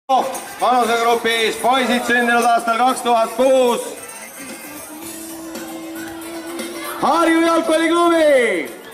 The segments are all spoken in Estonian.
vanusegrupis poisid sündinud aastal 2006. Harju jalgpalliklubi!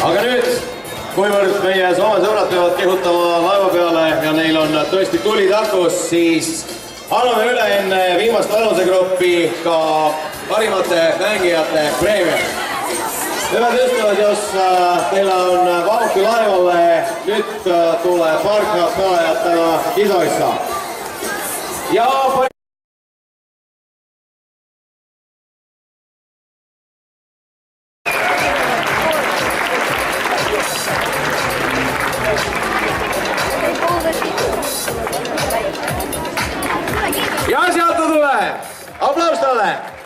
Aga nüüd, kuivõrd meie Soome sõbrad peavad kihutama laeva peale ja neil on tõesti tuli takus, siis anname üle enne viimast vanusegruppi ka parimate mängijate preemia. Hyvät ystävät, jos teillä on vauhti laivalle, nyt tulee parhaat pelaajat täällä kisoissa. Ja sealt ta tuleb! Aplaus talle!